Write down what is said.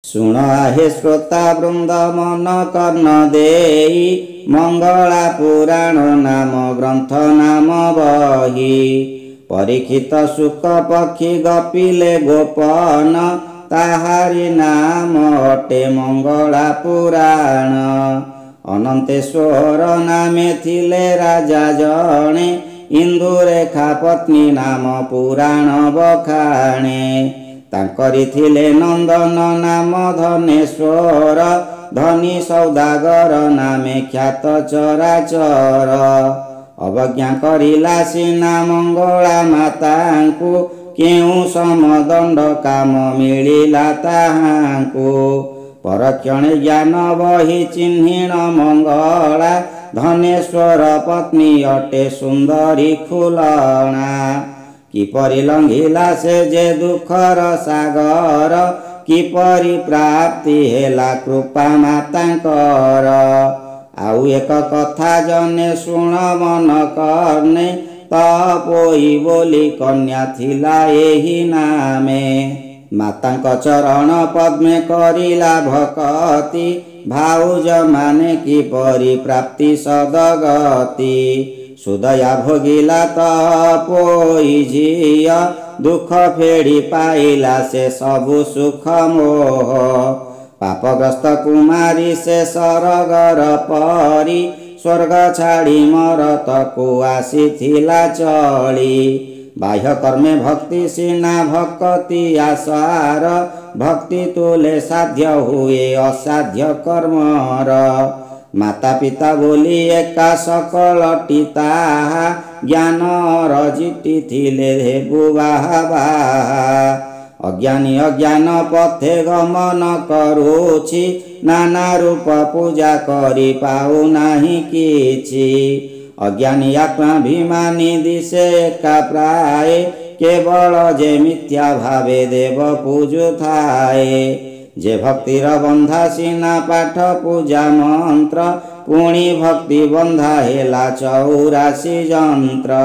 शुण हे श्रोता वृंद मन कर्ण देई मंगला पुराण नाम ग्रंथ नाम बही परीक्षित शुक पक्षी गपिले गोपन ताहारी नाम अटे मंगला पुराण। अनंतेश्वर नामे थिले राजा जणे इंदुरेखा पत्नी नाम पुराण बखाणे। तांकरी थिले नंदन नाम धनेश्वर धनी सौदागर नामे ख्यात चराचर। अवज्ञा करिला सीना मंगला मातांकु केउ समदंड काम मिलिला ताहांकु। परक्षणे ज्ञान बही चिन्हिण मंगला धनेश्वर पत्नी अटे सुंदरी खुलना। किपरि लंघिला से जे दुखर सागर किपरि प्राप्ति हेला कृपा मातांकर। आउ एक कथा जने शुण मन कर्णे तपोई बोली कन्या थिला एही नामे। मातांक चरण पद्मे करिला भक्ति भाउज माने किपरि प्राप्ति सदगति। सुदया भोगिला तपोई झिया दुख फेड़ी पाइला से सबु सुख मोह। पापग्रस्त कुमारी से सरगर परी स्वर्ग छाड़ी मरतकु आसीथिला चली। बाह्य कर्मे भक्ति सीना भक्ति आसार भक्ति तुले साध्य हुए असाध्य कर्मर। माता पिता बोली एका सकलटी ताहा ज्ञान रजिटी थिले हेबु बाहा बाहा। अज्ञानी अज्ञान पथे गमन करुछि नाना रूप पूजा करी पाउ नाही किछि। अज्ञानी आत्माभिमानी दिशे एका प्राय केवल जे मिथ्या भावे देव पूजु थाए। जे भक्तिर बंधा सीना पाठ पूजा मंत्र पुणी भक्ति बंधा हेला 84 जंत्र।